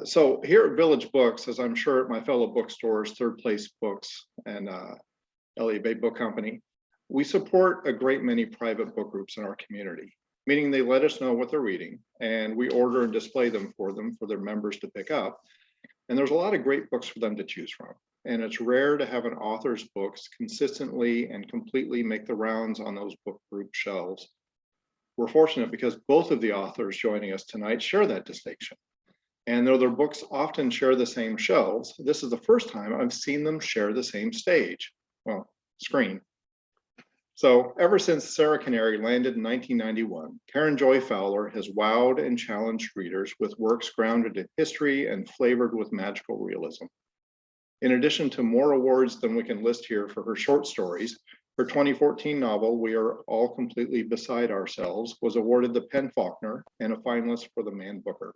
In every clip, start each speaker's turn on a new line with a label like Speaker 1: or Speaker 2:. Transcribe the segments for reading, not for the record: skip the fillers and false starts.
Speaker 1: So here at Village Books, as I'm sure at my fellow bookstores, Third Place Books and Elliott Bay Book Company, we support a great many private book groups in our community, meaning they let us know what they're reading and we order and display them for their members to pick up. And there's a lot of great books for them to choose from. And it's rare to have an author's books consistently and completely make the rounds on those book group shelves. We're fortunate because both of the authors joining us tonight share that distinction. And though their books often share the same shelves, this is the first time I've seen them share the same stage, well, screen. So ever since Sarah Canary landed in 1991, Karen Joy Fowler has wowed and challenged readers with works grounded in history and flavored with magical realism. In addition to more awards than we can list here for her short stories, her 2014 novel, We Are All Completely Beside Ourselves, was awarded the PEN Faulkner and a finalist for the Man Booker.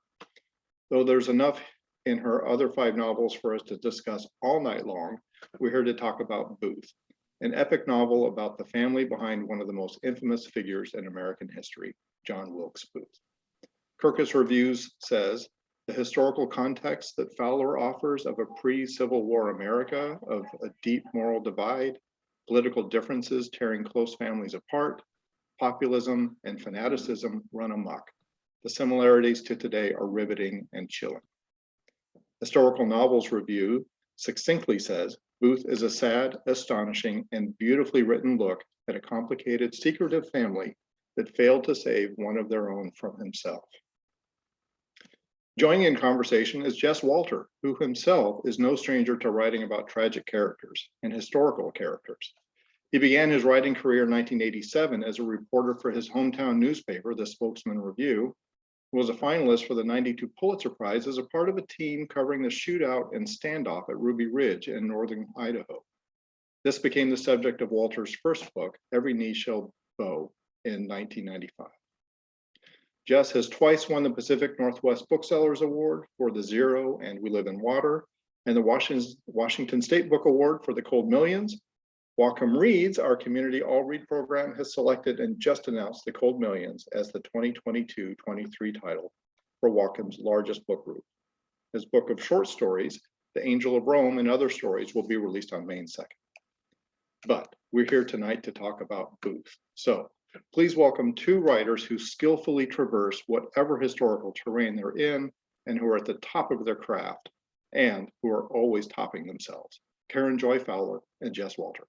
Speaker 1: Though there's enough in her other 5 novels for us to discuss all night long, we're here to talk about Booth, an epic novel about the family behind one of the most infamous figures in American history, John Wilkes Booth. Kirkus Reviews says, the historical context that Fowler offers of a pre-Civil War America, of a deep moral divide, political differences tearing close families apart, populism and fanaticism run amok. The similarities to today are riveting and chilling. Historical Novels Review succinctly says, Booth is a sad, astonishing, and beautifully written look at a complicated, secretive family that failed to save one of their own from himself. Joining in conversation is Jess Walter, who himself is no stranger to writing about tragic characters and historical characters. He began his writing career in 1987 as a reporter for his hometown newspaper, the Spokesman Review, was a finalist for the 92 Pulitzer Prize as a part of a team covering the shootout and standoff at Ruby Ridge in northern Idaho. This became the subject of Walter's first book, Every Knee Shall Bow, in 1995. Jess has twice won the Pacific Northwest Booksellers Award for The Zero and We Live in Water, and the Washington State Book Award for The Cold Millions. Whatcom Reads, our community all-read program, has selected and just announced The Cold Millions as the 2022-23 title for Whatcom's largest book group. His book of short stories, The Angel of Rome and Other Stories, will be released on May 2nd. But we're here tonight to talk about Booth. So please welcome 2 writers who skillfully traverse whatever historical terrain they're in and who are at the top of their craft and who are always topping themselves. Karen Joy Fowler and Jess Walter.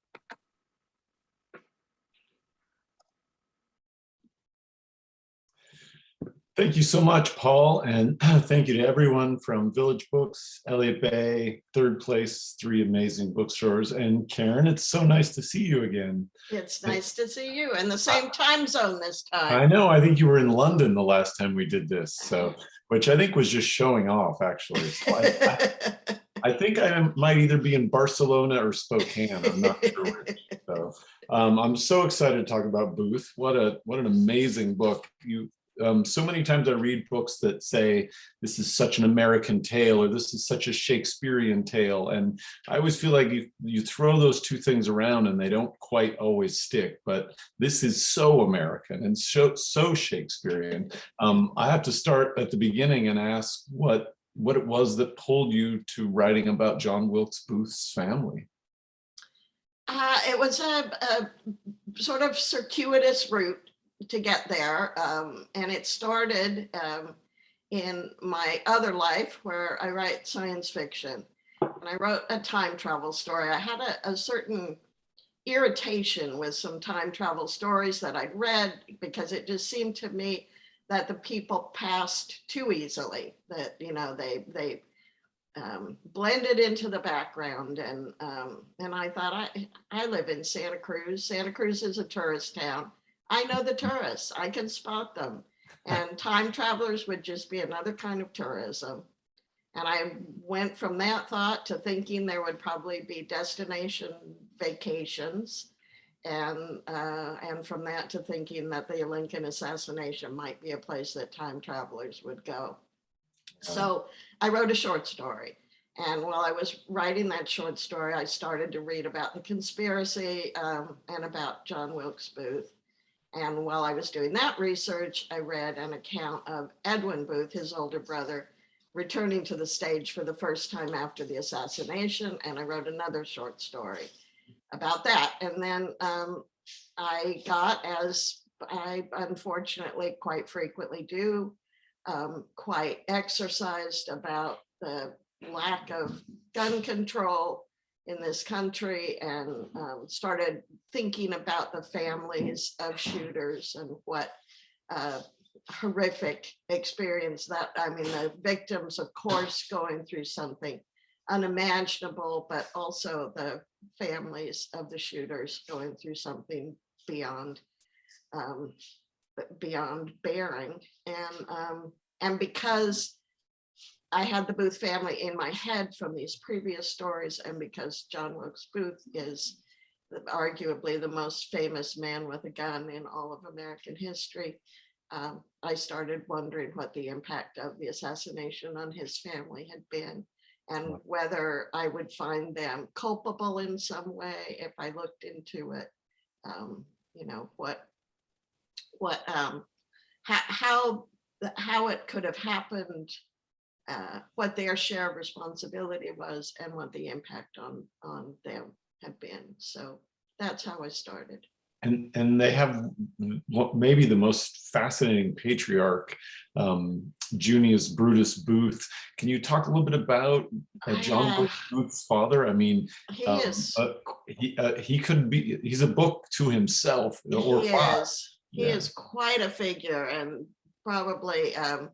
Speaker 2: Thank you so much, Paul, and thank you to everyone from Village Books, Elliott Bay, Third Place, 3 amazing bookstores, and Karen, it's so nice to see you again.
Speaker 3: It's nice to see you in the same time zone this time.
Speaker 2: I know, I think you were in London the last time we did this, so which I think was just showing off, actually. So I think I might either be in Barcelona or Spokane. I'm not sure which. So I'm so excited to talk about Booth. What an amazing book. So many times I read books that say this is such an American tale or this is such a Shakespearean tale, and I always feel like you throw those 2 things around and they don't quite always stick, but this is so American and so Shakespearean. I have to start at the beginning and ask what it was that pulled you to writing about John Wilkes Booth's family.
Speaker 3: It was a sort of circuitous route to get there, and it started in my other life where I write science fiction, and I wrote a time travel story. I had a certain irritation with some time travel stories that I'd read because it just seemed to me that the people passed too easily, that they blended into the background, and I thought, I live in Santa Cruz. Santa Cruz is a tourist town. I know the tourists, I can spot them. And time travelers would just be another kind of tourism. And I went from that thought to thinking there would probably be destination vacations. And from that to thinking that the Lincoln assassination might be a place that time travelers would go. So I wrote a short story. And while I was writing that short story, I started to read about the conspiracy and about John Wilkes Booth. And while I was doing that research, I read an account of Edwin Booth, his older brother, returning to the stage for the first time after the assassination. And I wrote another short story about that. And then I got, as I unfortunately quite frequently do, quite exercised about the lack of gun control in this country, and started thinking about the families of shooters and what horrific experience that, I mean, the victims, of course, going through something unimaginable, but also the families of the shooters going through something beyond bearing. And because I had the Booth family in my head from these previous stories, and because John Wilkes Booth is arguably the most famous man with a gun in all of American history, I started wondering what the impact of the assassination on his family had been, and whether I would find them culpable in some way if I looked into it. You know, how it could have happened, what their share of responsibility was, and what the impact on them had been. So that's how I started.
Speaker 2: And they have maybe the most fascinating patriarch, Junius Brutus Booth. Can you talk a little bit about John Wilkes Booth's father? I mean,
Speaker 3: he is.
Speaker 2: He could be. He's a book to himself. Or
Speaker 3: he
Speaker 2: five.
Speaker 3: is. He is quite a figure, and probably a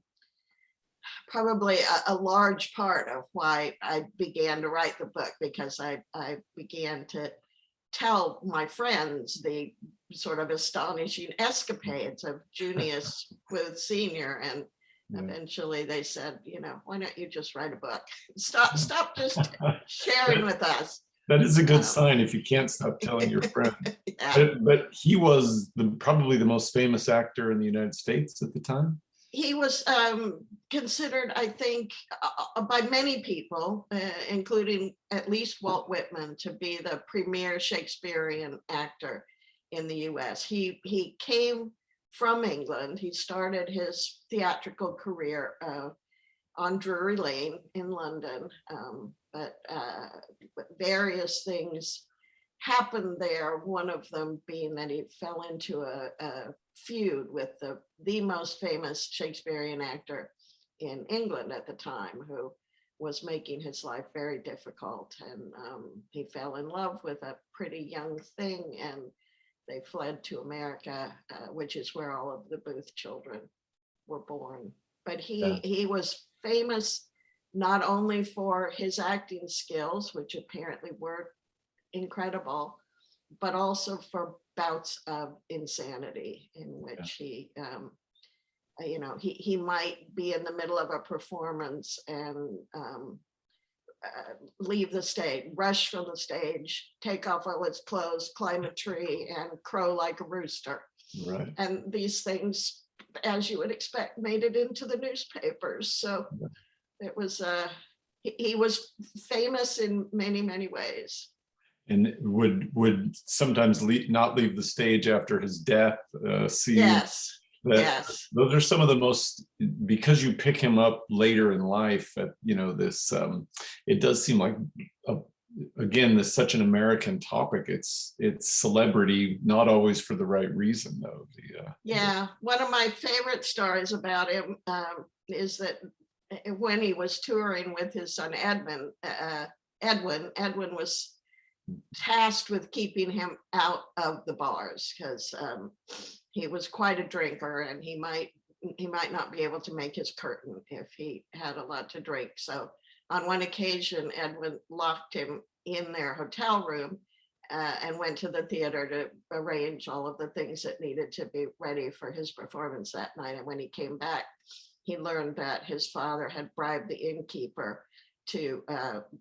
Speaker 3: large part of why I began to write the book, because I began to tell my friends the sort of astonishing escapades of Junius Booth Sr. And eventually they said, you know, why don't you just write a book? Stop just sharing with us.
Speaker 2: That is a good sign if you can't stop telling your friend. But he was probably the most famous actor in the United States at the time.
Speaker 3: He was considered, I think, by many people, including at least Walt Whitman, to be the premier Shakespearean actor in the US. He came from England. He started his theatrical career on Drury Lane in London, but various things happened there. One of them being that he fell into a feud with the most famous Shakespearean actor in England at the time, who was making his life very difficult. And he fell in love with a pretty young thing, and they fled to America, which is where all of the Booth children were born. But he was famous not only for his acting skills, which apparently were incredible, but also for bouts of insanity in which he might be in the middle of a performance and leave the stage, rush from the stage, take off all his clothes, climb a tree, and crow like a rooster.
Speaker 2: Right.
Speaker 3: And these things, as you would expect, made it into the newspapers. So it was he was famous in many, many ways.
Speaker 2: And would sometimes not leave the stage after his death.
Speaker 3: Yes. Yes.
Speaker 2: Those are some of the most, because you pick him up later in life at, this, it does seem like, again, this such an American topic. It's celebrity, not always for the right reason, though.
Speaker 3: One of my favorite stories about him is that when he was touring with his son Edwin was tasked with keeping him out of the bars, because he was quite a drinker, and he might not be able to make his curtain if he had a lot to drink. So on one occasion, Edwin locked him in their hotel room and went to the theater to arrange all of the things that needed to be ready for his performance that night. And when he came back, he learned that his father had bribed the innkeeper to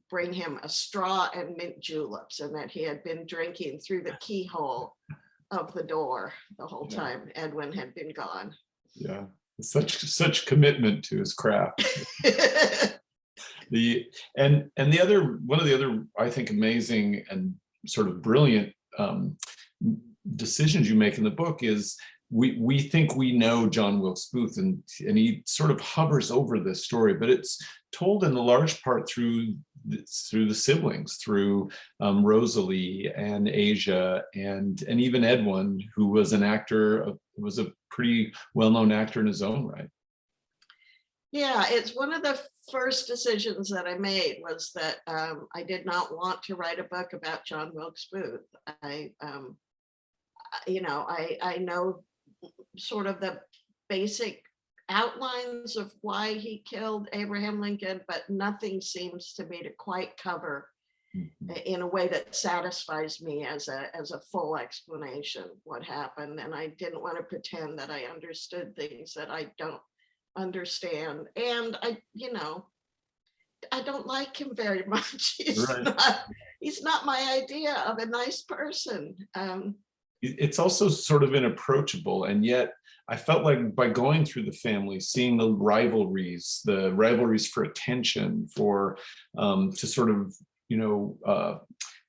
Speaker 3: bring him a straw and mint juleps, and that he had been drinking through the keyhole of the door the whole time Edwin had been gone.
Speaker 2: Yeah, such commitment to his craft. One of the other, I think, amazing and sort of brilliant decisions you make in the book is we think we know John Wilkes Booth, and he sort of hovers over this story, but it's told in a large part through the siblings, through Rosalie and Asia, and even Edwin, who was an actor, was a pretty well-known actor in his own right.
Speaker 3: Yeah, it's one of the first decisions that I made was that I did not want to write a book about John Wilkes Booth. I know sort of the basic outlines of why he killed Abraham Lincoln, but nothing seems to me to quite cover in a way that satisfies me as a full explanation what happened. And I didn't want to pretend that I understood things that I don't understand. And I don't like him very much. He's not my idea of a nice person.
Speaker 2: It's also sort of inapproachable, and yet I felt like by going through the family, seeing the rivalries for attention, for to sort of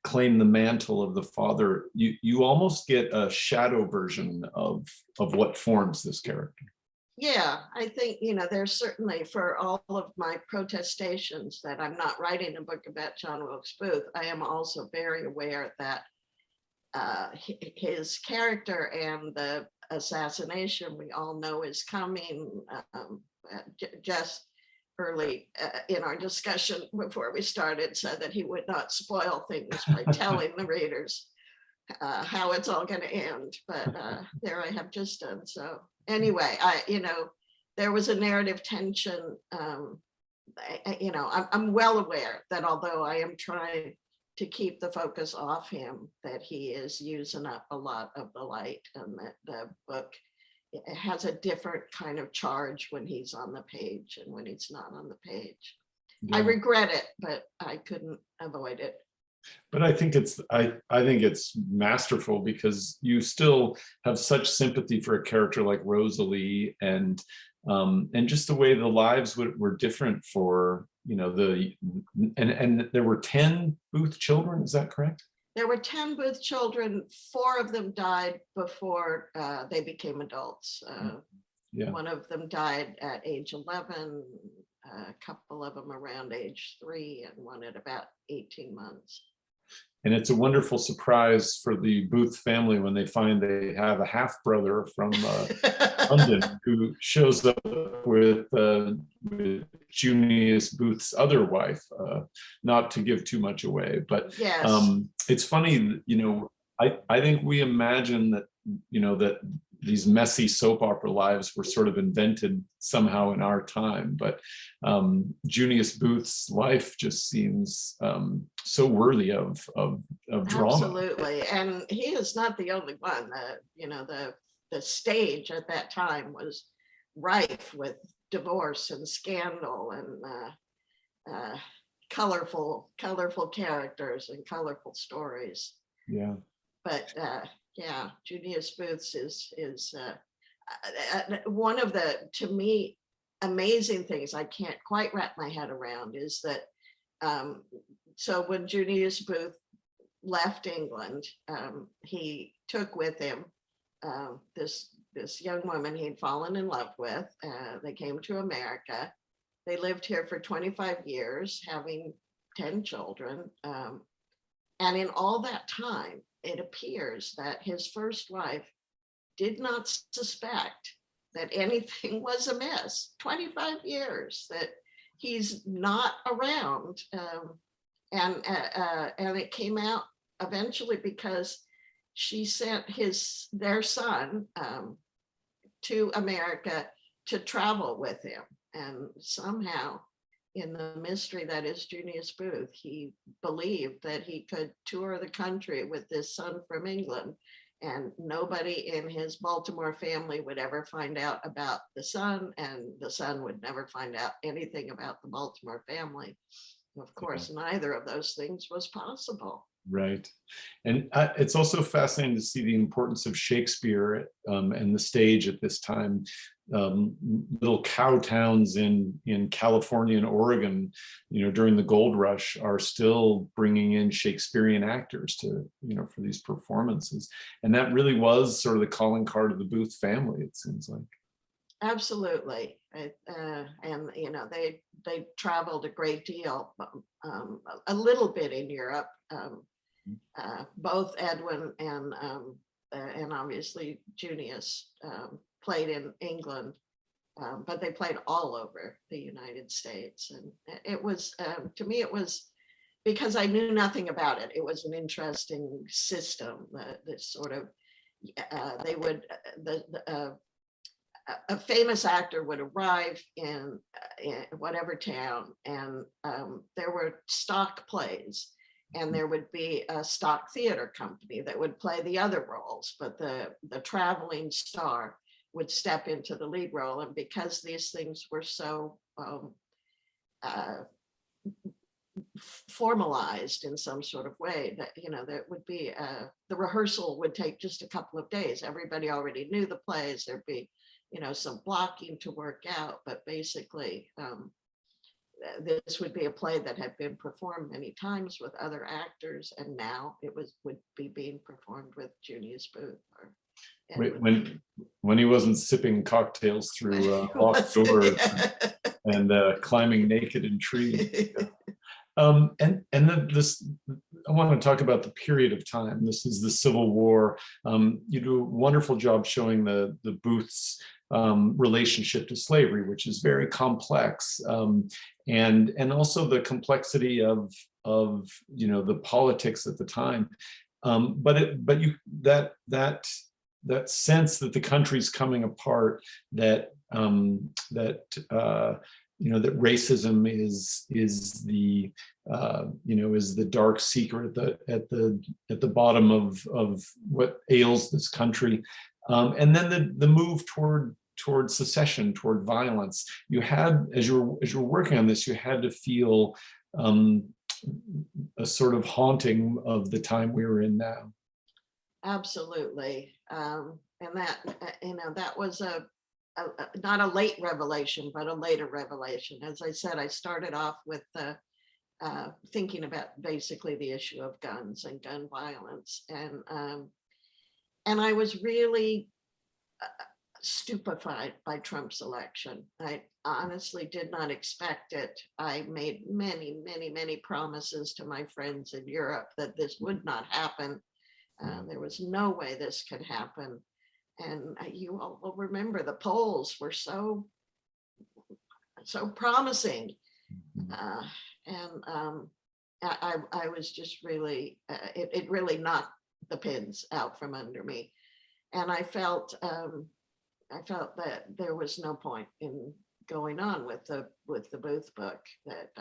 Speaker 2: claim the mantle of the father, you almost get a shadow version of what forms this character.
Speaker 3: Yeah, I think, there's certainly, for all of my protestations that I'm not writing a book about John Wilkes Booth, I am also very aware that his character and the assassination we all know is coming. Jess early in our discussion before we started said that he would not spoil things by telling the readers how it's all going to end, but there I have just done so. Anyway, there was a narrative tension. I'm well aware that although I am trying to keep the focus off him, that he is using up a lot of the light, and that the book has a different kind of charge when he's on the page and when he's not on the page. Yeah. I regret it, but I couldn't avoid it.
Speaker 2: But I think it's masterful, because you still have such sympathy for a character like Rosalie, and just the way the lives were different for and there were 10 Booth children. Is that correct?
Speaker 3: There were 10 Booth children. 4 of them died before they became adults. Yeah. One of them died at age 11, a couple of them around age 3, and one at about 18 months.
Speaker 2: And it's a wonderful surprise for the Booth family when they find they have a half brother from London who shows up with Junius Booth's other wife. Not to give too much away, but yes. It's funny, I think we imagine that that these messy soap opera lives were sort of invented somehow in our time, but Junius Booth's life just seems so worthy of drama.
Speaker 3: Absolutely, and he is not the only one. The stage at that time was rife with divorce and scandal and colorful characters and colorful stories.
Speaker 2: Yeah,
Speaker 3: but. Yeah, Junius Booth's is one of the, to me, amazing things I can't quite wrap my head around is that, so when Junius Booth left England, he took with him this young woman he'd fallen in love with. They came to America. They lived here for 25 years, having 10 children. And in all that time, it appears that his first wife did not suspect that anything was amiss. 25 years that he's not around. And it came out eventually because she sent their son to America to travel with him. And somehow, in the mystery that is Junius Booth, he believed that he could tour the country with this son from England, and nobody in his Baltimore family would ever find out about the son, and the son would never find out anything about the Baltimore family. Of course, neither of those things was possible.
Speaker 2: Right. And it's also fascinating to see the importance of Shakespeare and the stage at this time. Little cow towns in California and Oregon, during the gold rush are still bringing in Shakespearean actors to, for these performances. And that really was sort of the calling card of the Booth family, it seems like.
Speaker 3: Absolutely. And, they traveled a great deal, a little bit in Europe. Both Edwin and obviously Junius played in England, but they played all over the United States. And it was, to me, it was, because I knew nothing about it, it was an interesting system. This sort of, they would, a famous actor would arrive in whatever town, and there were stock plays, and there would be a stock theater company that would play the other roles, but the traveling star would step into the lead role. And because these things were so formalized in some sort of way, that there would be the rehearsal would take just a couple of days. Everybody already knew the plays. There'd be some blocking to work out, but basically this would be a play that had been performed many times with other actors, and now it would be being performed with Junius Booth.
Speaker 2: When he wasn't sipping cocktails through locked doors and climbing naked in trees. And then this, I want to talk about the period of time. This is the Civil War. You do a wonderful job showing the Booths' relationship to slavery, which is very complex, and also the complexity of the politics at the time. That sense that the country's coming apart, that that racism is the dark secret at the bottom of what ails this country, and then the move toward secession, toward violence. You had, as you were working on this, you had to feel a sort of haunting of the time we were in now.
Speaker 3: Absolutely. And that that was not a late revelation, but a later revelation. As I said, I started off with thinking about basically the issue of guns and gun violence, and I was really stupefied by Trump's election. I honestly did not expect it. I made many, many, many promises to my friends in Europe that this would not happen. There was no way this could happen. And you all will remember the polls were so promising. I was just really, it really knocked the pins out from under me. And I felt that there was no point in going on with the Booth book, that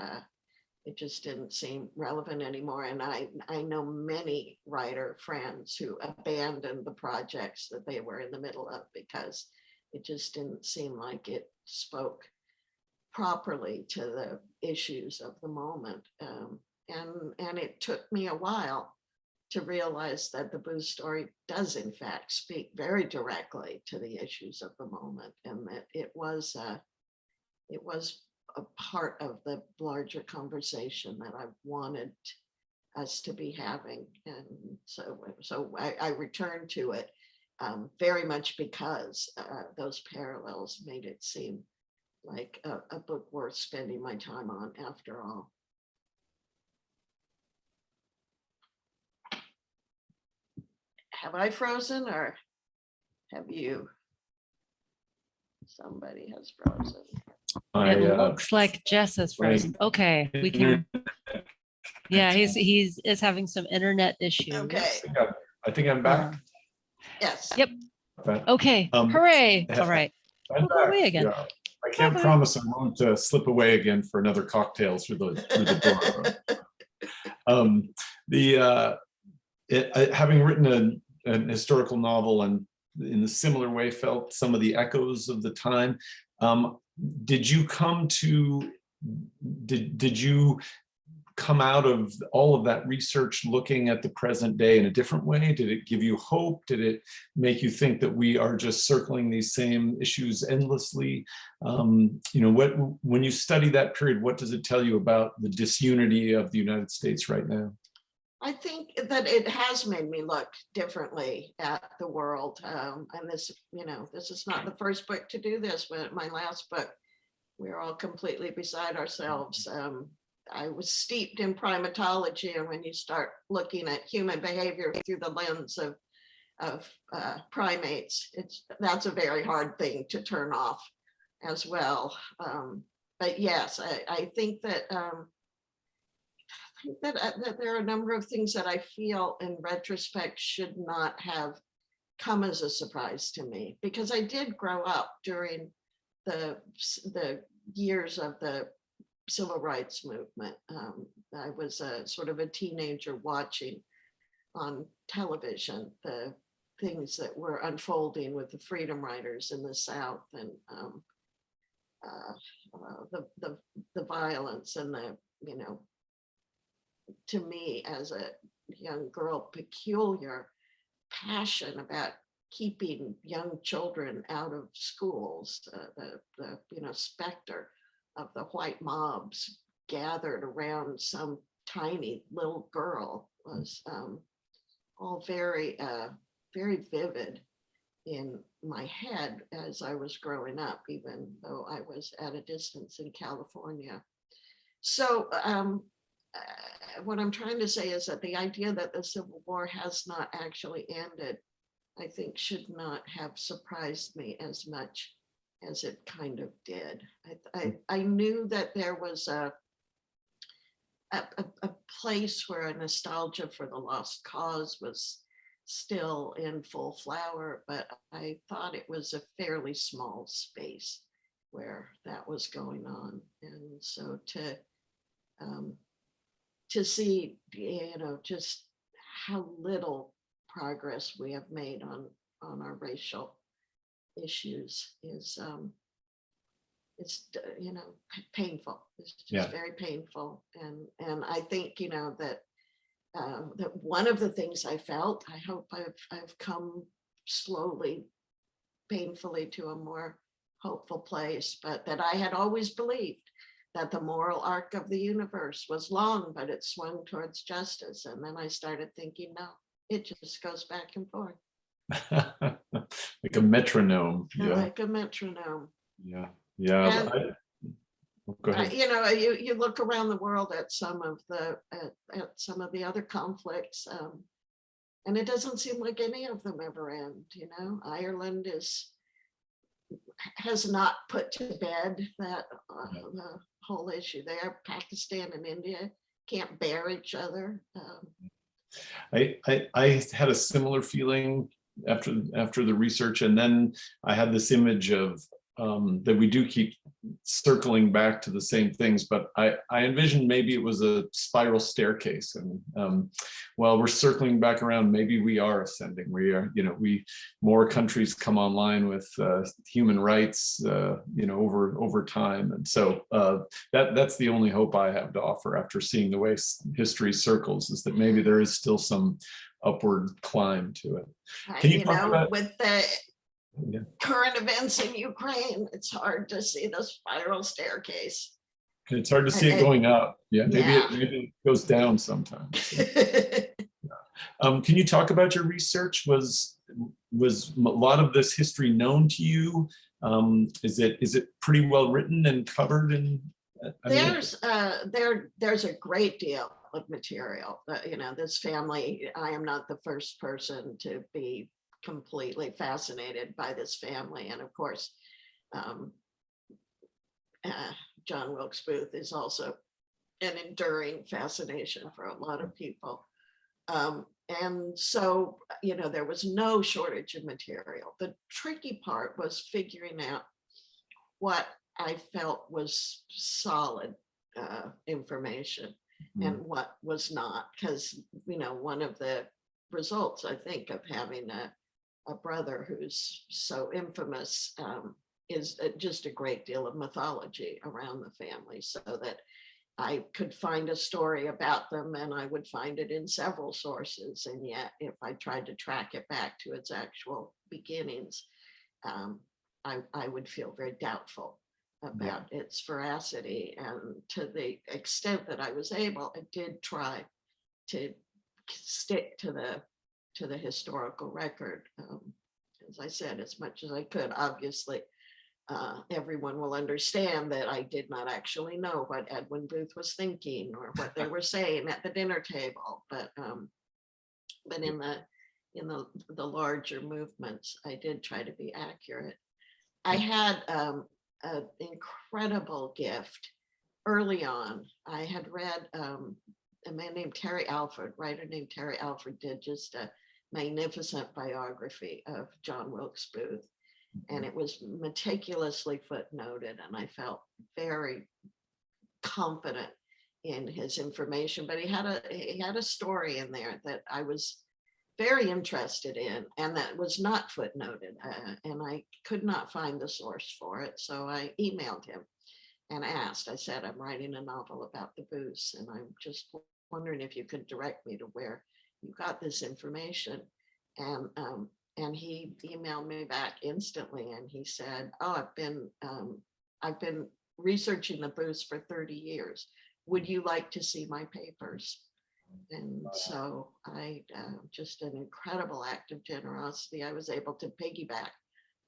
Speaker 3: it just didn't seem relevant anymore. And I know many writer friends who abandoned the projects that they were in the middle of because it just didn't seem like it spoke properly to the issues of the moment. And it took me a while to realize that the Booth story does in fact speak very directly to the issues of the moment, and that it was a part of the larger conversation that I wanted us to be having. And so I returned to it very much because those parallels made it seem like a book worth spending my time on after all. Have I frozen, or have you? Somebody has frozen.
Speaker 4: It looks like Jess is frozen. Okay, we can. Yeah, he's having some internet issues.
Speaker 3: Okay.
Speaker 2: I think I'm back.
Speaker 3: Yes.
Speaker 4: Yep. Okay. Hooray! All right.
Speaker 2: I'm
Speaker 4: We'll go away again.
Speaker 2: Yeah. I can't
Speaker 4: Bye-bye.
Speaker 2: promise I won't slip away again for another cocktail through the door. Having written an historical novel, and in a similar way felt some of the echoes of the time, did you come out of all of that research looking at the present day in a different way? Did it give you hope? Did it make you think that we are just circling these same issues endlessly? When you study that period, what does it tell you about the disunity of the United States right now?
Speaker 3: I think that it has made me look differently at the world. And this is not the first book to do this, but my last book, we're all completely beside ourselves. I was steeped in primatology, and when you start looking at human behavior through the lens of primates, that's a very hard thing to turn off as well. But yes, I think that that there are a number of things that I feel in retrospect should not have come as a surprise to me, because I did grow up during the years of the civil rights movement. I was sort of a teenager watching on television the things that were unfolding with the freedom riders in the South, and the violence and the, to me as a young girl, peculiar passion about keeping young children out of schools, the specter of the white mobs gathered around some tiny little girl was all very, very vivid in my head as I was growing up, even though I was at a distance in California. So what I'm trying to say is that the idea that the Civil War has not actually ended, I think, should not have surprised me as much as it kind of did. I knew that there was a place where a nostalgia for the lost cause was still in full flower, but I thought it was a fairly small space where that was going on. And so to see, just how little progress we have made on our racial issues is, it's painful. It's just very painful. And I think, that one of the things I felt, I hope I've come slowly, painfully to a more hopeful place, but that I had always believed that the moral arc of the universe was long, but it swung towards justice. And then I started thinking, no, it just goes back and forth.
Speaker 2: Like a metronome. Yeah.
Speaker 3: Like a metronome.
Speaker 2: Yeah. Yeah. Go ahead.
Speaker 3: You look around the world at some of the other conflicts, and it doesn't seem like any of them ever end. Ireland has not put to bed that the whole issue there. Pakistan and India can't bear each other.
Speaker 2: I had a similar feeling after the research, and then I had this image of that we do keep circling back to the same things, but I envisioned maybe it was a spiral staircase, and while we're circling back around, maybe we are ascending. We are, more countries come online with human rights, over time, and so that's the only hope I have to offer after seeing the way history circles, is that maybe there is still some upward climb to it. Can you talk about
Speaker 3: with the current events in Ukraine, it's hard to see the spiral staircase.
Speaker 2: It's hard to see it going up. Yeah, maybe it goes down sometimes. Can you talk about your research? Was a lot of this history known to you? Is it pretty well written and covered?
Speaker 3: There's a great deal of material. This family, I am not the first person to be completely fascinated by this family, and of course John Wilkes Booth is also an enduring fascination for a lot of people, and so there was no shortage of material. The tricky part was figuring out what I felt was solid information and what was not, because one of the results, I think, of having a brother who's so infamous is just a great deal of mythology around the family, so that I could find a story about them and I would find it in several sources. And yet, if I tried to track it back to its actual beginnings, I would feel very doubtful about its veracity. And to the extent that I was able, I did try to stick to the historical record. As I said, as much as I could. Obviously, everyone will understand that I did not actually know what Edwin Booth was thinking or what they were saying at the dinner table, but in the larger movements, I did try to be accurate. I had an incredible gift early on. I had read a man named Terry Alford, writer named Terry Alford, did just a magnificent biography of John Wilkes Booth. And it was meticulously footnoted, and I felt very confident in his information. But he had a story in there that I was very interested in, and that was not footnoted, and I could not find the source for it. So I emailed him and asked. I said, I'm writing a novel about the Booths, and I'm just wondering if you could direct me to where you got this information. And he emailed me back instantly, and he said, "Oh, I've been researching the Booths for 30 years. Would you like to see my papers?" And so I, just an incredible act of generosity. I was able to piggyback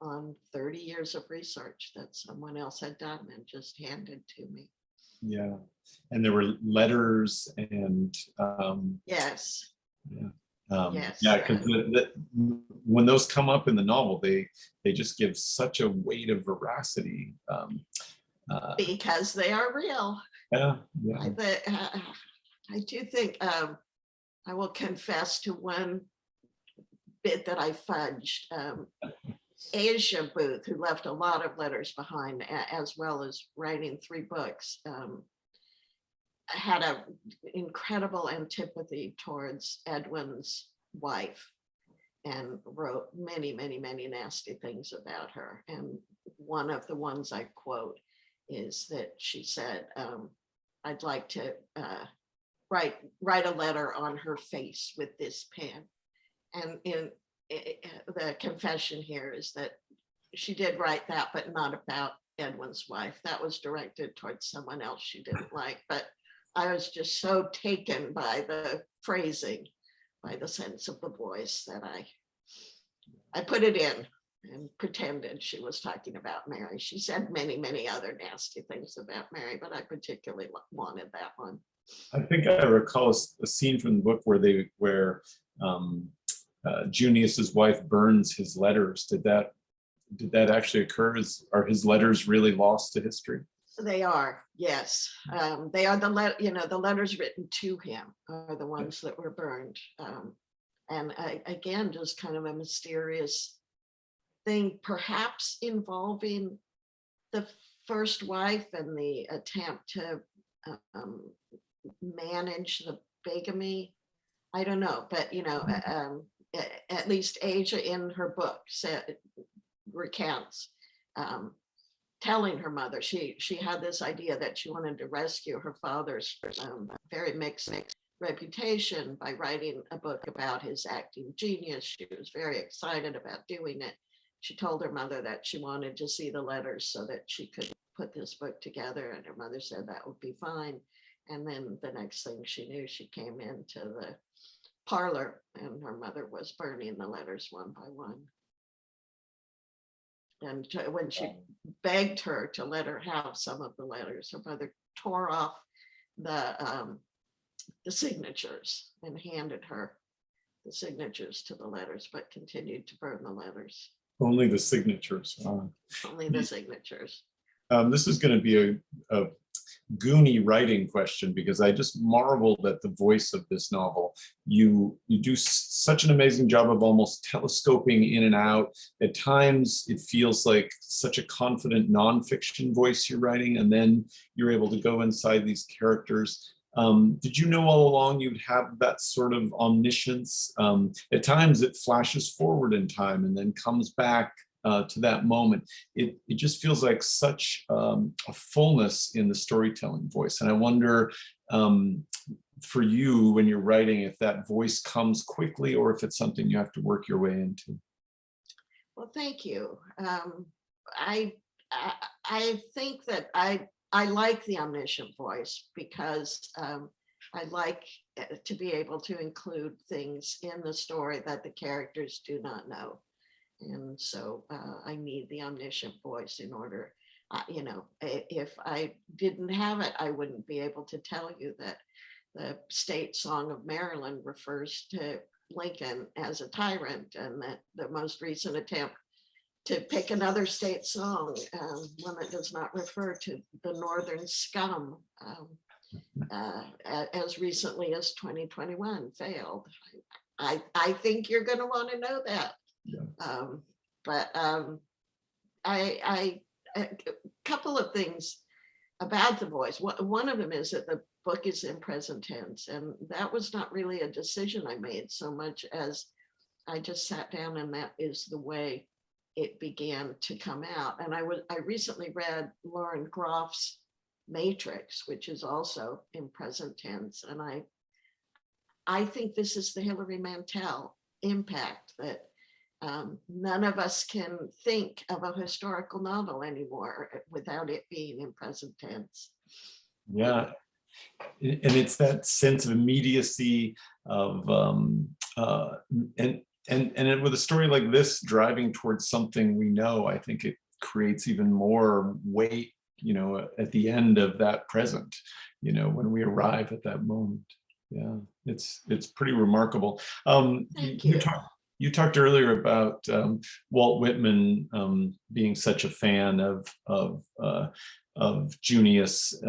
Speaker 3: on 30 years of research that someone else had done and just handed to me.
Speaker 2: Yeah, and there were letters and
Speaker 3: Yes.
Speaker 2: yeah.
Speaker 3: Yes.
Speaker 2: Yeah, because when those come up in the novel, they just give such a weight of veracity.
Speaker 3: Because they are real.
Speaker 2: Yeah.
Speaker 3: I do think I will confess to one bit that I fudged. Asia Booth, who left a lot of letters behind, as well as writing 3 books, had an incredible antipathy towards Edwin's wife and wrote many, many, many nasty things about her. And one of the ones I quote is that she said, I'd like to write a letter on her face with this pen. And in the confession here is that she did write that, but not about Edwin's wife. That was directed towards someone else she didn't like. But I was just so taken by the phrasing, by the sense of the voice, that I put it in and pretended she was talking about Mary. She said many, many other nasty things about Mary, but I particularly wanted that one.
Speaker 2: I think I recall a scene from the book where Junius's wife burns his letters. Did that actually occur? Are his letters really lost to history?
Speaker 3: They are, yes. They are the letters written to him are the ones that were burned. And again, just kind of a mysterious thing, perhaps involving the first wife and the attempt to manage the bigamy. I don't know, but at least Asia in her book recounts telling her mother she had this idea that she wanted to rescue her father's very mixed reputation by writing a book about his acting genius. She was very excited about doing it. She told her mother that she wanted to see the letters so that she could put this book together, and her mother said that would be fine. And then the next thing she knew, she came into the parlor and her mother was burning the letters one by one. And when she begged her to let her have some of the letters, her mother tore off the signatures and handed her the signatures to the letters, but continued to burn the letters.
Speaker 2: Only the signatures.
Speaker 3: Only the signatures.
Speaker 2: This is going to be a Goonie writing question, because I just marveled at the voice of this novel. You do such an amazing job of almost telescoping in and out. At times it feels like such a confident nonfiction voice you're writing, and then you're able to go inside these characters. Did you know all along you'd have that sort of omniscience? At times it flashes forward in time and then comes back to that moment, it just feels like such a fullness in the storytelling voice. And I wonder, for you when you're writing, if that voice comes quickly or if it's something you have to work your way into.
Speaker 3: Well, thank you. I, I think that I like the omniscient voice because I like to be able to include things in the story that the characters do not know. And so I need the omniscient voice in order, if I didn't have it, I wouldn't be able to tell you that the state song of Maryland refers to Lincoln as a tyrant, and that the most recent attempt to pick another state song, one that does not refer to the Northern scum, as recently as 2021 failed. I think you're going to want to know that.
Speaker 2: Yeah.
Speaker 3: A couple of things about the voice. One of them is that the book is in present tense, and that was not really a decision I made so much as I just sat down and that is the way it began to come out. And I recently read Lauren Groff's Matrix, which is also in present tense, and I think this is the Hilary Mantel impact, that none of us can think of a historical novel anymore without it being in present tense.
Speaker 2: Yeah, and it's that sense of immediacy of and with a story like this driving towards something we know, I think it creates even more weight, at the end of that present, when we arrive at that moment. Yeah, it's pretty remarkable.
Speaker 3: Thank you.
Speaker 2: You talked earlier about Walt Whitman being such a fan of Junius's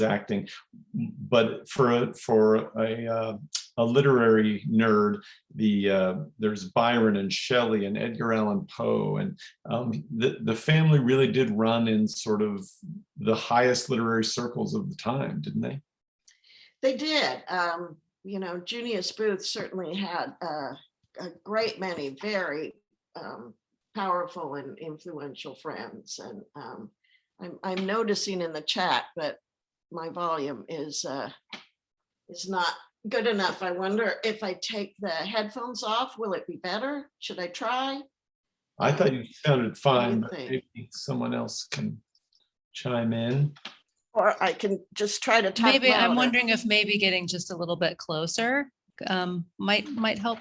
Speaker 2: acting, but for a literary nerd, there's Byron and Shelley and Edgar Allan Poe, and the family really did run in sort of the highest literary circles of the time, didn't they?
Speaker 3: They did. Junius Booth certainly had a great many very powerful and influential friends. And I'm noticing in the chat that my volume is not good enough. I wonder if I take the headphones off, will it be better? Should I try?
Speaker 2: I thought you sounded fine, but
Speaker 3: think?
Speaker 2: maybe someone else can chime in.
Speaker 3: Or I can just try to talk
Speaker 4: Maybe I'm
Speaker 3: louder.
Speaker 4: wondering if maybe getting just a little bit closer might help.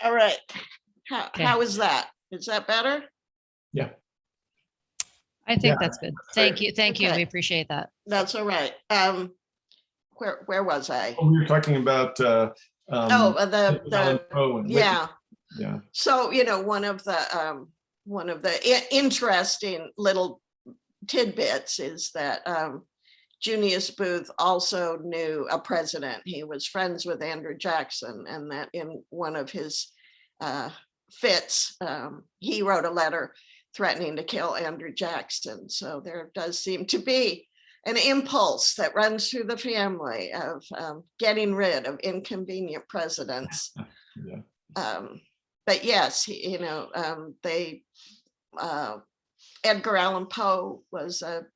Speaker 3: All right.
Speaker 4: Okay.
Speaker 3: How is that? Is that better?
Speaker 2: Yeah.
Speaker 4: I think that's good. Thank you. Thank you.
Speaker 3: Okay.
Speaker 4: We appreciate that.
Speaker 3: That's all right. Where was I?
Speaker 2: Oh, we were talking about Allan Poe and
Speaker 3: yeah.
Speaker 2: Whitman. Yeah.
Speaker 3: So one of the interesting little tidbits is that Junius Booth also knew a president. He was friends with Andrew Jackson, and that in one of his fits, he wrote a letter threatening to kill Andrew Jackson. So there does seem to be an impulse that runs through the family of getting rid of inconvenient presidents.
Speaker 2: Yeah.
Speaker 3: But yes, Edgar Allan Poe was a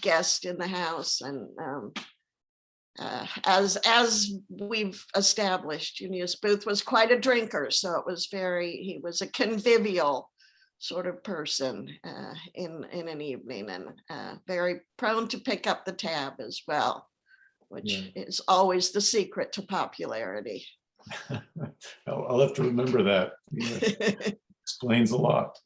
Speaker 3: guest in the house, and as we've established, Junius Booth was quite a drinker, so he was a convivial sort of person in an evening, and very prone to pick up the tab as well, which is always the secret to popularity.
Speaker 2: I'll have to remember that. Yeah. Explains a lot.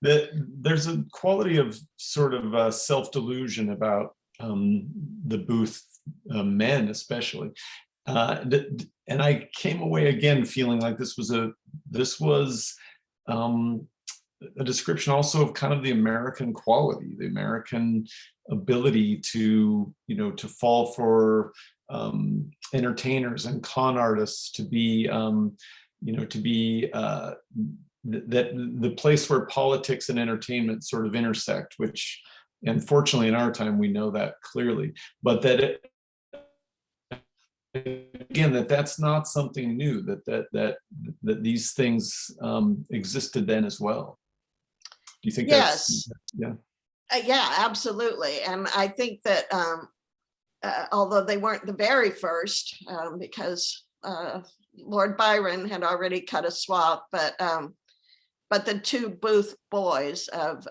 Speaker 2: There's a quality of sort of self-delusion about the Booth men, especially. And I came away again feeling like this was a description also of kind of the American quality, the American ability to fall for entertainers and con artists, to be that the place where politics and entertainment sort of intersect, which unfortunately in our time we know that clearly, but that again, that's not something new, that these things existed then as well. Do you think
Speaker 3: Yes.
Speaker 2: yeah.
Speaker 3: Yeah, absolutely. And I think that although they weren't the very first, because Lord Byron had already cut a swath, but the two Booth boys of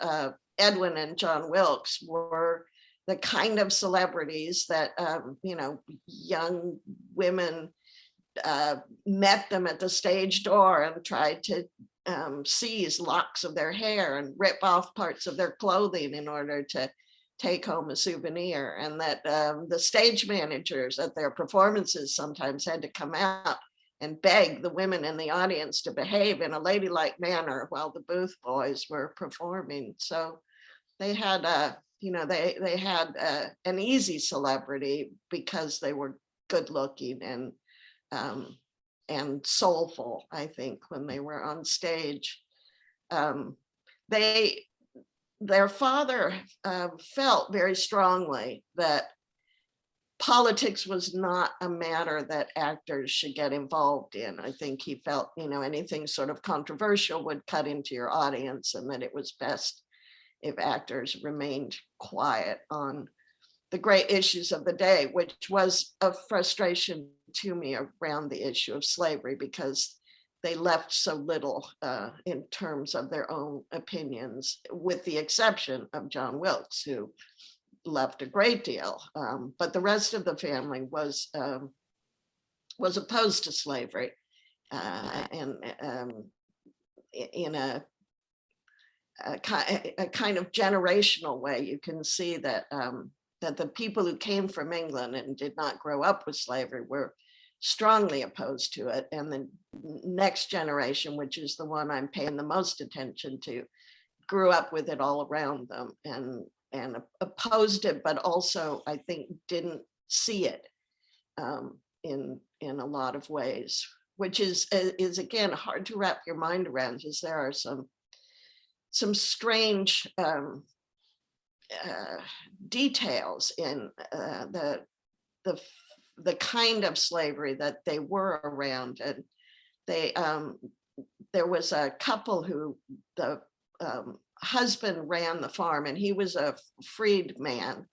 Speaker 3: Edwin and John Wilkes were the kind of celebrities that, young women met them at the stage door and tried to seize locks of their hair and rip off parts of their clothing in order to take home a souvenir. And that the stage managers at their performances sometimes had to come out and beg the women in the audience to behave in a ladylike manner while the Booth boys were performing. So they had they had an easy celebrity because they were good looking and soulful, I think, when they were on stage. Their father felt very strongly that politics was not a matter that actors should get involved in. I think he felt, anything sort of controversial would cut into your audience, and that it was best if actors remained quiet on the great issues of the day, which was a frustration to me around the issue of slavery, because they left so little in terms of their own opinions, with the exception of John Wilkes, who left a great deal. But the rest of the family was opposed to slavery, and in a kind of generational way. You can see that that the people who came from England and did not grow up with slavery were strongly opposed to it. And the next generation, which is the one I'm paying the most attention to, grew up with it all around them and opposed it, but also, I think, didn't see it in a lot of ways, which is again hard to wrap your mind around, because there are some strange details in the kind of slavery that they were around. And they there was a couple who the husband ran the farm, and he was a freed man,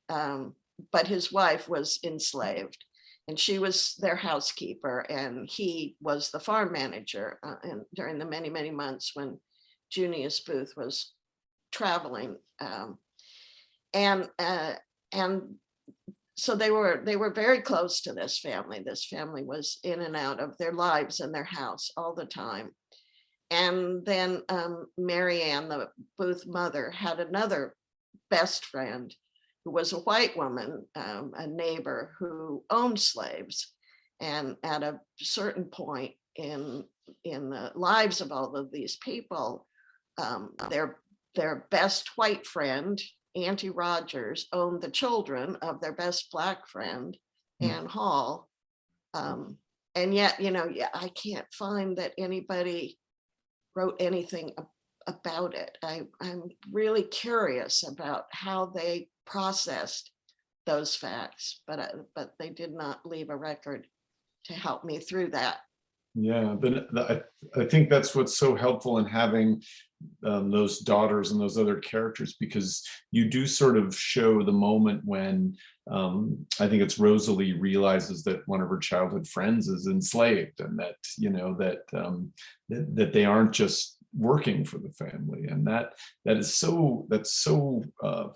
Speaker 3: but his wife was enslaved, and she was their housekeeper, and he was the farm manager. And during the many, many months when Junius Booth was traveling, and so they were very close to this family. This family was in and out of their lives and their house all the time. And then Mary Ann, the Booth mother, had another best friend who was a white woman, a neighbor who owned slaves. And at a certain point in the lives of all of these people, their best white friend, Auntie Rogers, owned the children of their best black friend, Ann Hall. And yet, I can't find that anybody wrote anything about it. I'm really curious about how they processed those facts, but they did not leave a record to help me through that.
Speaker 2: Yeah, I think that's what's so helpful in having those daughters and those other characters, because you do sort of show the moment when I think it's Rosalie realizes that one of her childhood friends is enslaved, and that that they aren't just working for the family. And that's so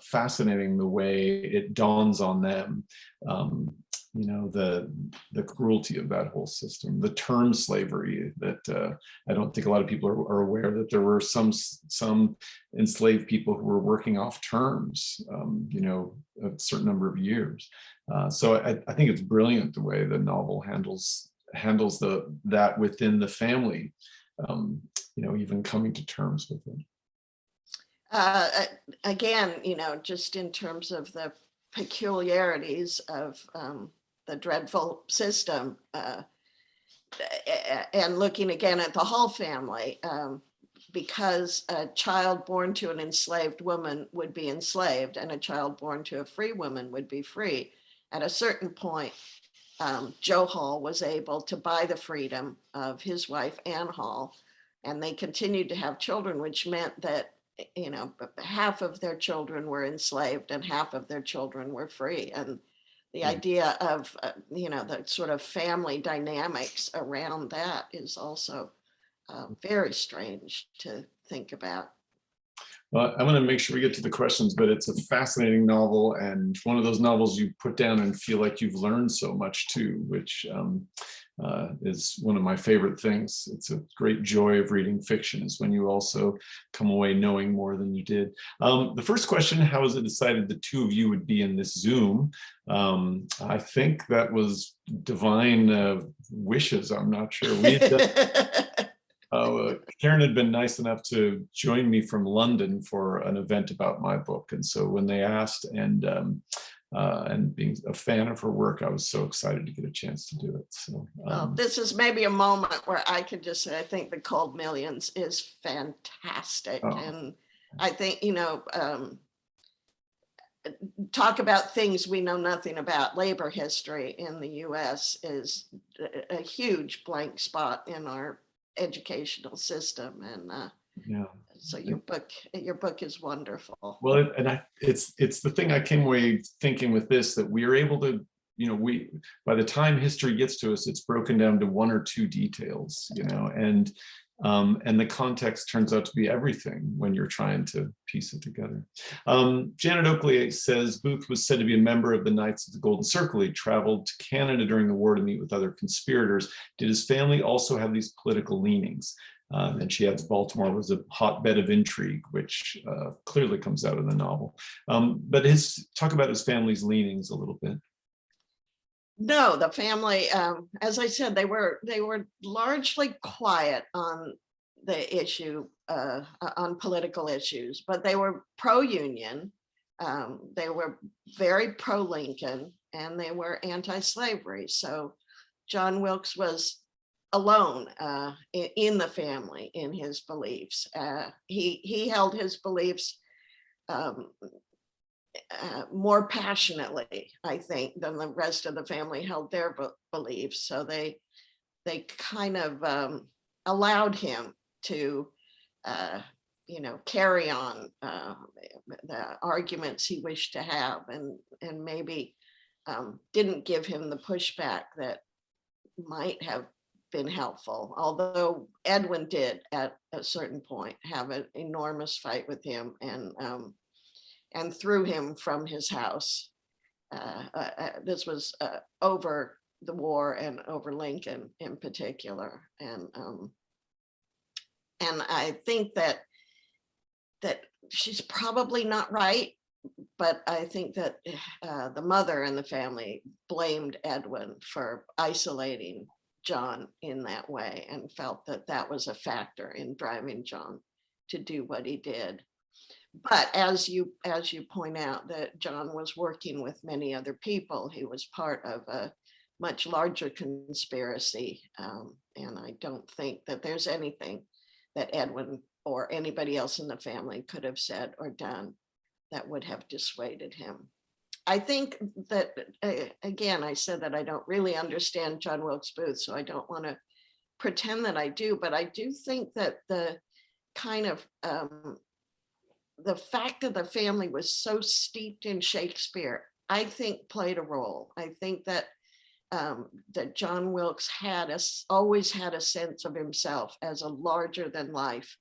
Speaker 2: fascinating, the way it dawns on them. The cruelty of that whole system, the term slavery, that I don't think a lot of people are aware that there were some enslaved people who were working off terms, a certain number of years. So I think it's brilliant the way the novel handles that within the family, even coming to terms with it.
Speaker 3: Again, just in terms of the peculiarities of the dreadful system, and looking again at the Hall family, because a child born to an enslaved woman would be enslaved, and a child born to a free woman would be free. At a certain point, Joe Hall was able to buy the freedom of his wife, Ann Hall, and they continued to have children, which meant that, you know, half of their children were enslaved and half of their children were free. And the idea of, you know, the sort of family dynamics around that is also very strange to think about.
Speaker 2: Well, I'm going to make sure we get to the questions, but it's a fascinating novel, and one of those novels you put down and feel like you've learned so much too, which is one of my favorite things. It's a great joy of reading fiction, is when you also come away knowing more than you did. The first question: how was it decided the two of you would be in this Zoom? I think that was divine wishes. I'm not sure. We had done, Karen had been nice enough to join me from London for an event about my book, and so when they asked, and being a fan of her work, I was so excited to get a chance to do it. So
Speaker 3: well, this is maybe a moment where I could just say I think The Cold Millions is fantastic, and I think, you know, talk about things we know nothing about. Labor history in the U.S. is a huge blank spot in our educational system, and
Speaker 2: yeah.
Speaker 3: So your book is wonderful.
Speaker 2: Well, it's the thing I came away thinking with this, that we are able to, you know, by the time history gets to us, it's broken down to one or two details, you know, and the context turns out to be everything when you're trying to piece it together. Janet Oakley says Booth was said to be a member of the Knights of the Golden Circle. He traveled to Canada during the war to meet with other conspirators. Did his family also have these political leanings? And she adds Baltimore was a hotbed of intrigue, which clearly comes out in the novel. But talk about his family's leanings a little bit.
Speaker 3: No, the family, as I said, they were largely quiet on the issue, on political issues, but they were pro-union. They were very pro-Lincoln, and they were anti-slavery. So John Wilkes was alone in the family in his beliefs. He held his beliefs more passionately, I think, than the rest of the family held their beliefs. So they kind of allowed him to, you know, carry on the arguments he wished to have, and maybe didn't give him the pushback that might have been helpful. Although Edwin did at a certain point have an enormous fight with him, and threw him from his house. This was over the war and over Lincoln in particular. And I think that she's probably not right, but I think that the mother and the family blamed Edwin for isolating John in that way, and felt that that was a factor in driving John to do what he did. But as you point out, that John was working with many other people. He was part of a much larger conspiracy. And I don't think that there's anything that Edwin or anybody else in the family could have said or done that would have dissuaded him. I think that, again, I said that I don't really understand John Wilkes Booth, so I don't want to pretend that I do, but I do think that the kind of the fact that the family was so steeped in Shakespeare, I think played a role. I think that that John Wilkes always had a sense of himself as a larger than life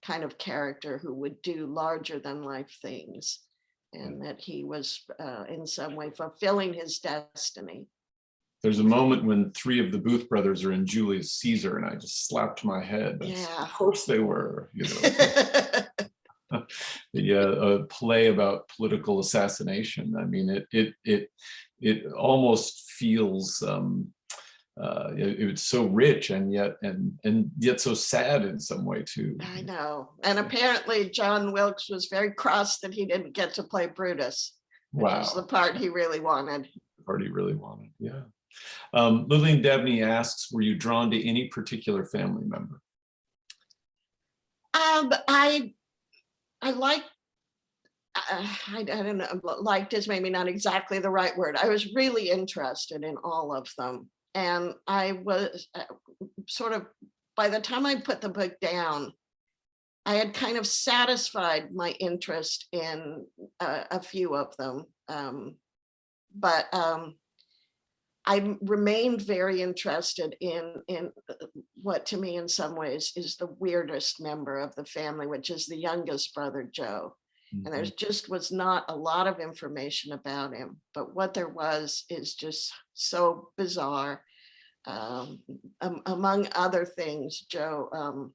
Speaker 3: kind of character who would do larger than life things, and that he was in some way fulfilling his destiny.
Speaker 2: There's a moment when three of the Booth brothers are in Julius Caesar, and I just slapped my head. Of course they were, you know. A play about political assassination. I mean, it almost feels it's so rich and yet so sad in some way too.
Speaker 3: I know. And apparently John Wilkes was very cross that he didn't get to play Brutus, which is the part he really wanted.
Speaker 2: Yeah. Lillian Dabney asks, were you drawn to any particular family member?
Speaker 3: I don't know, liked is maybe not exactly the right word. I was really interested in all of them. And I was sort of, by the time I put the book down, I had kind of satisfied my interest in a few of them. But I remained very interested in what to me in some ways is the weirdest member of the family, which is the youngest brother, Joe. And there just was not a lot of information about him, but what there was is just so bizarre. Among other things, Joe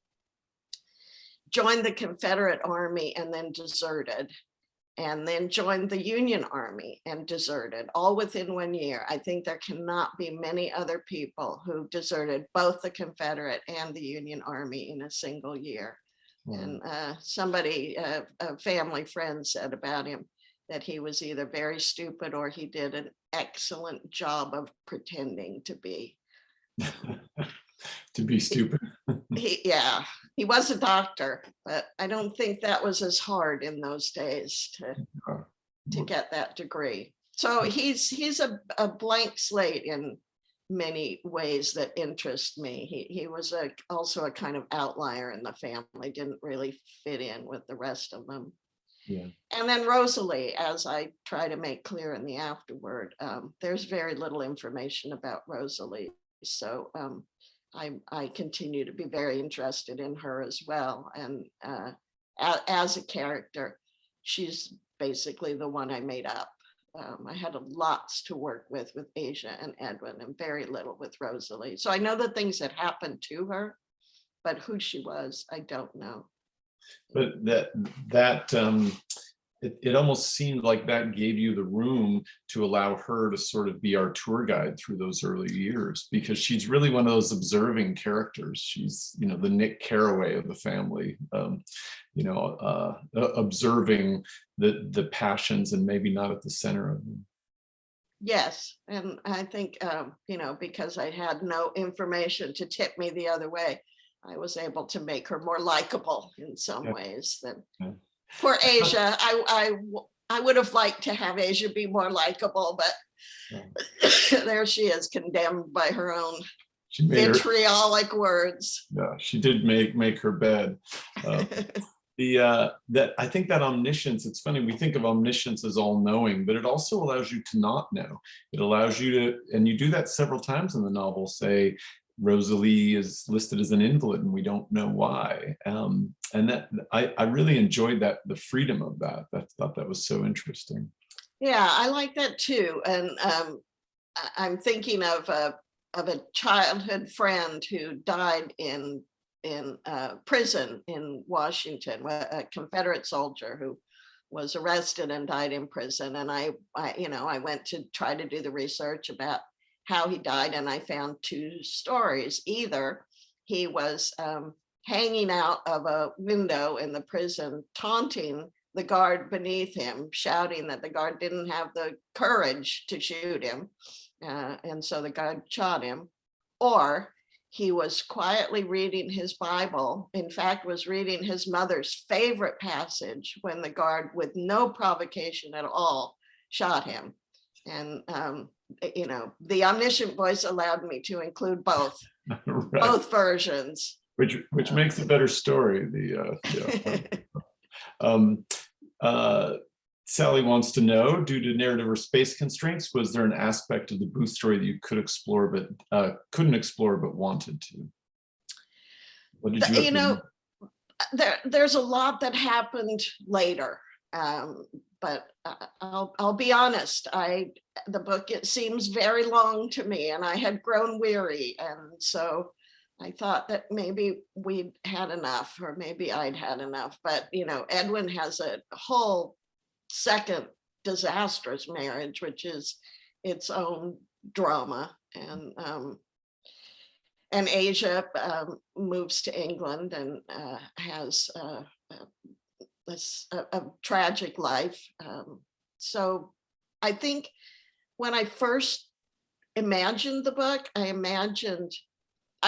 Speaker 3: joined the Confederate Army and then deserted, and then joined the Union Army and deserted, all within 1 year. I think there cannot be many other people who deserted both the Confederate and the Union Army in a single year. And somebody, a family friend, said about him that he was either very stupid or he did an excellent job of pretending to be.
Speaker 2: To be stupid.
Speaker 3: He was a doctor, but I don't think that was as hard in those days to get that degree. So he's a blank slate in many ways that interest me. He was also a kind of outlier in the family, didn't really fit in with the rest of them.
Speaker 2: Yeah.
Speaker 3: And then Rosalie, as I try to make clear in the afterword, there's very little information about Rosalie. So I continue to be very interested in her as well. And as a character, she's basically the one I made up. I had lots to work with Asia and Edwin, and very little with Rosalie. So I know the things that happened to her, but who she was, I don't know.
Speaker 2: But it almost seemed like that gave you the room to allow her to sort of be our tour guide through those early years, because she's really one of those observing characters. She's, the Nick Carraway of the family, observing the passions and maybe not at the center of them.
Speaker 3: Yes, and I think, because I had no information to tip me the other way, I was able to make her more likable in some ways than. Poor Asia, I would have liked to have Asia be more likable, but there she is, condemned by her own vitriolic words.
Speaker 2: Yeah, she did make her bed. That I think that omniscience, it's funny, we think of omniscience as all knowing, but it also allows you to not know. It allows you to, and you do that several times in the novel, say, Rosalie is listed as an invalid and we don't know why. And that I really enjoyed that, the freedom of that. I thought that was so interesting.
Speaker 3: Yeah, I like that too. And I'm thinking of a childhood friend who died in prison in Washington, a Confederate soldier who was arrested and died in prison. And I went to try to do the research about how he died, and I found two stories. Either he was hanging out of a window in the prison, taunting the guard beneath him, shouting that the guard didn't have the courage to shoot him, and so the guard shot him. Or he was quietly reading his Bible, in fact, was reading his mother's favorite passage when the guard, with no provocation at all, shot him. And the omniscient voice allowed me to include both, right. Both versions,
Speaker 2: which makes a better story. Sally wants to know, due to narrative or space constraints, was there an aspect of the Booth story that you could explore but couldn't explore but wanted to? What did you?
Speaker 3: There's a lot that happened later. But I'll be honest, the book, it seems very long to me, and I had grown weary. And so I thought that maybe we'd had enough, or maybe I'd had enough. But, Edwin has a whole second disastrous marriage, which is its own drama. And Asia moves to England and has a tragic life. So I think when I first imagined the book, I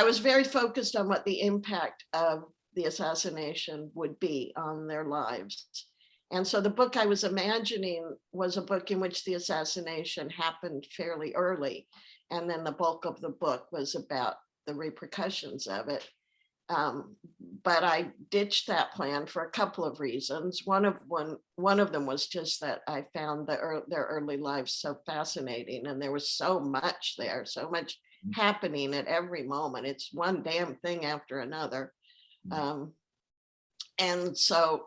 Speaker 3: was very focused on what the impact of the assassination would be on their lives. And so the book I was imagining was a book in which the assassination happened fairly early. And then the bulk of the book was about the repercussions of it. But I ditched that plan for a couple of reasons. One of them was just that I found their early lives so fascinating, and there was so much there, so much happening at every moment. It's one damn thing after another. And so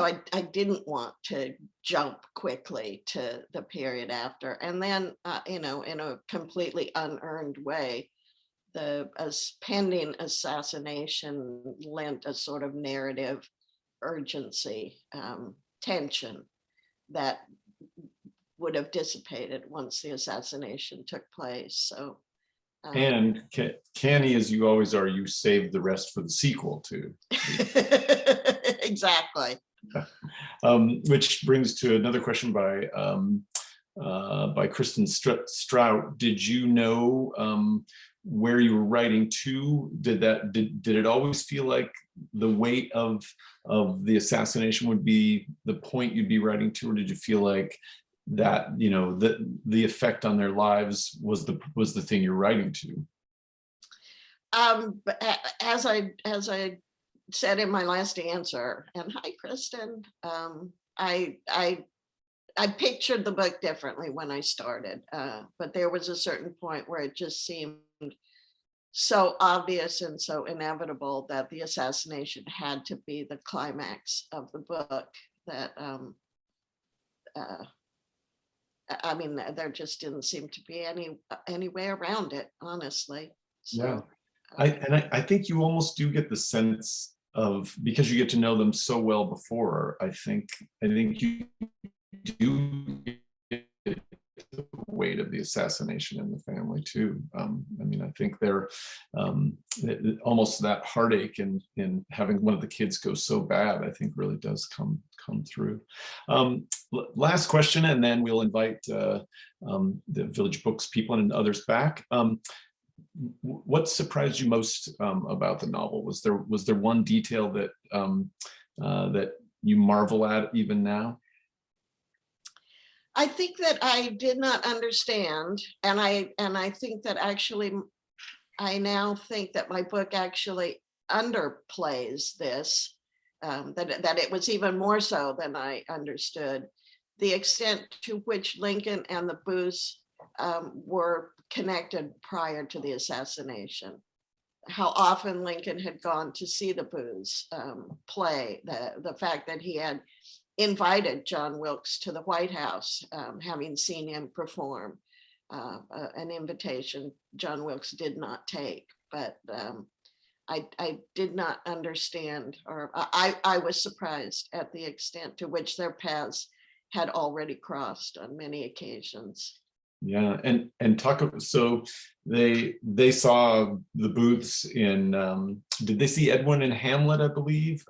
Speaker 3: I didn't want to jump quickly to the period after. And then, in a completely unearned way, the pending assassination lent a sort of narrative urgency, tension that would have dissipated once the assassination took place. So.
Speaker 2: And canny as you always are, you saved the rest for the sequel too.
Speaker 3: Exactly.
Speaker 2: Which brings to another question by Kristen Strout. Did you know where you were writing to? Did it always feel like the weight of the assassination would be the point you'd be writing to, or did you feel like that, the effect on their lives was the thing you're writing to?
Speaker 3: But as I said in my last answer, and hi Kristen, I pictured the book differently when I started, but there was a certain point where it just seemed so obvious and so inevitable that the assassination had to be the climax of the book that there just didn't seem to be any way around it, honestly. So,
Speaker 2: yeah. I think you almost do get the sense of, because you get to know them so well before, I think you do get the weight of the assassination in the family too. I think they're almost that heartache in having one of the kids go so bad, I think really does come through. Last question, and then we'll invite the Village Books people and others back. What surprised you most about the novel? Was there one detail that that you marvel at even now?
Speaker 3: I think that I did not understand, and I think that actually, I now think that my book actually underplays this, that it was even more so than I understood, the extent to which Lincoln and the Booths were connected prior to the assassination. How often Lincoln had gone to see the Booths play, the fact that he had invited John Wilkes to the White House, having seen him perform, an invitation John Wilkes did not take. But I did not understand, or I was surprised at the extent to which their paths had already crossed on many occasions.
Speaker 2: Yeah, and talk. So they saw the Booths in. Did they see Edwin in Hamlet? I believe.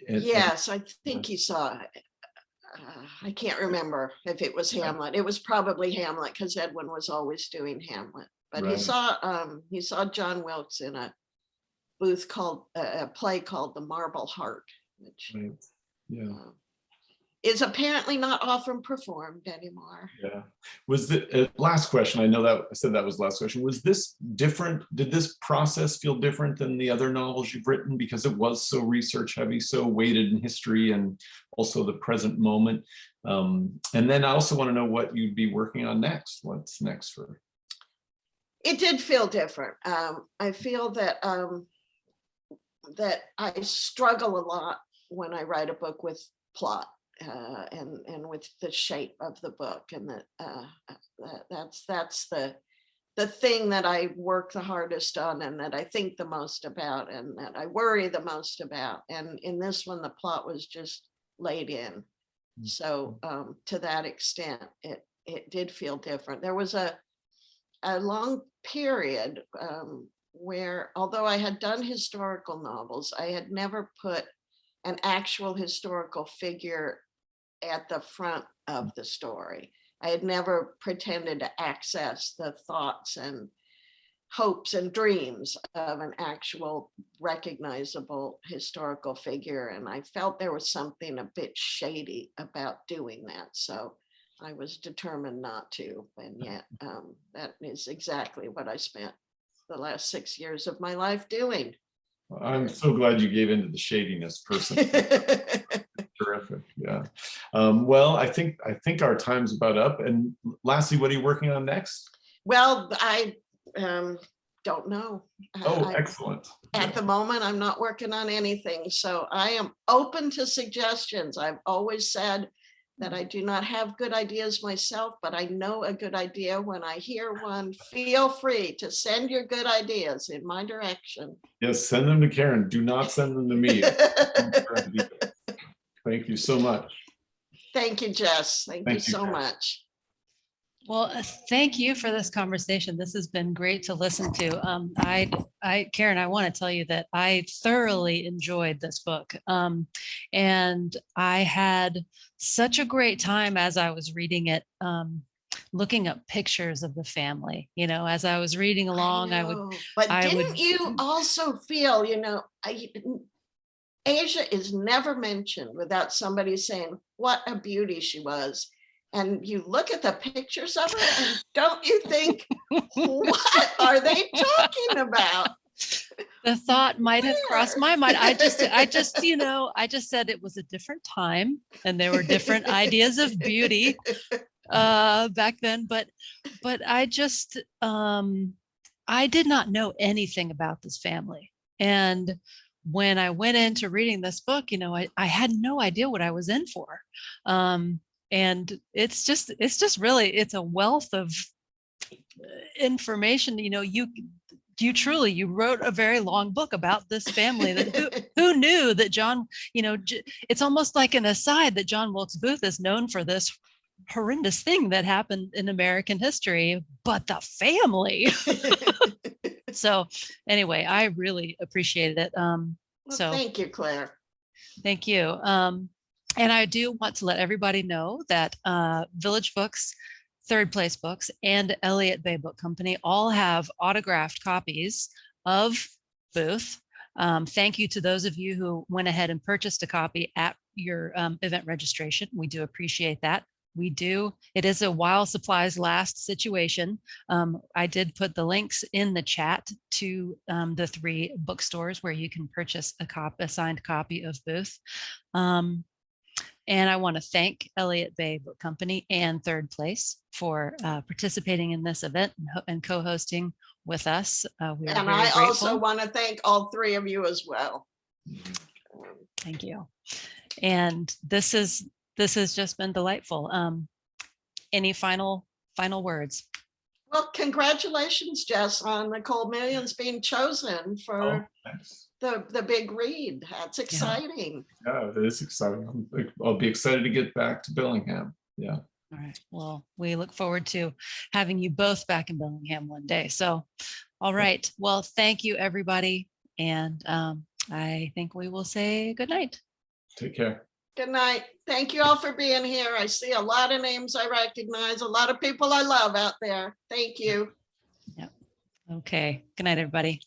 Speaker 3: Yes, I think he saw. I can't remember if it was Hamlet. It was probably Hamlet because Edwin was always doing Hamlet. But
Speaker 2: Right.
Speaker 3: he saw John Wilkes in a booth called a play called The Marble Heart, which
Speaker 2: Right. Yeah.
Speaker 3: is apparently not often performed anymore.
Speaker 2: Yeah. Was the last question? I know that I said that was the last question. Was this different? Did this process feel different than the other novels you've written because it was so research heavy, so weighted in history and also the present moment? And then I also want to know what you'd be working on next. What's next for?
Speaker 3: It did feel different. I feel that that I struggle a lot when I write a book with plot. And with the shape of the book, and that's the thing that I work the hardest on, and that I think the most about, and that I worry the most about. And in this one, the plot was just laid in. So to that extent, it did feel different. There was a long period where, although I had done historical novels, I had never put an actual historical figure at the front of the story. I had never pretended to access the thoughts and hopes and dreams of an actual recognizable historical figure. And I felt there was something a bit shady about doing that. So I was determined not to. And yet that is exactly what I spent the last 6 years of my life doing.
Speaker 2: I'm so glad you gave into the shadiness person. Terrific. Yeah. Well, I think our time's about up. And lastly, what are you working on next?
Speaker 3: Well, I don't know.
Speaker 2: Oh, excellent.
Speaker 3: At the moment, I'm not working on anything. So I am open to suggestions. I've always said that I do not have good ideas myself, but I know a good idea when I hear one. Feel free to send your good ideas in my direction.
Speaker 2: Yes, send them to Karen. Do not send them to me. Thank you so much.
Speaker 3: Thank you, Jess. Thank you so
Speaker 2: Karen.
Speaker 3: much.
Speaker 4: Well, thank you for this conversation. This has been great to listen to. Karen, I want to tell you that I thoroughly enjoyed this book. And I had such a great time as I was reading it, looking up pictures of the family. You know, as I was reading along,
Speaker 3: But didn't you also feel, Asia is never mentioned without somebody saying what a beauty she was. And you look at the pictures of her and don't you think, what are they talking about?
Speaker 4: The thought might have crossed my mind. I just said it was a different time and there were different ideas of beauty back then. But I just, I did not know anything about this family. And when I went into reading this book, I had no idea what I was in for. And it's just really, it's a wealth of information. You wrote a very long book about this family that who knew that John, it's almost like an aside that John Wilkes Booth is known for this horrendous thing that happened in American history, but the family. So anyway, I really appreciated it. So
Speaker 3: thank you, Claire.
Speaker 4: Thank you. And I do want to let everybody know that Village Books, Third Place Books, and Elliott Bay Book Company all have autographed copies of Booth. Thank you to those of you who went ahead and purchased a copy at your event registration. We do appreciate that. It is a while supplies last situation. I did put the links in the chat to the 3 bookstores where you can purchase a signed copy of Booth. And I want to thank Elliott Bay Book Company and Third Place for participating in this event and co-hosting with us. We are very grateful.
Speaker 3: Also want to thank all 3 of you as well.
Speaker 4: Thank you. And this has just been delightful. Any final words? Well,
Speaker 3: congratulations, Jess, on Nicole Millions being chosen for the big read. That's exciting.
Speaker 2: Yeah, it is exciting. I'll be excited to get back to Bellingham. Yeah.
Speaker 4: All right. Well, we look forward to having you both back in Bellingham one day. So, all right. Well, thank you, everybody. And I think we will say good night.
Speaker 2: Take care.
Speaker 3: Good night. Thank you all for being here. I see a lot of names I recognize, a lot of people I love out there. Thank you.
Speaker 4: Yep. Okay. Good night, everybody.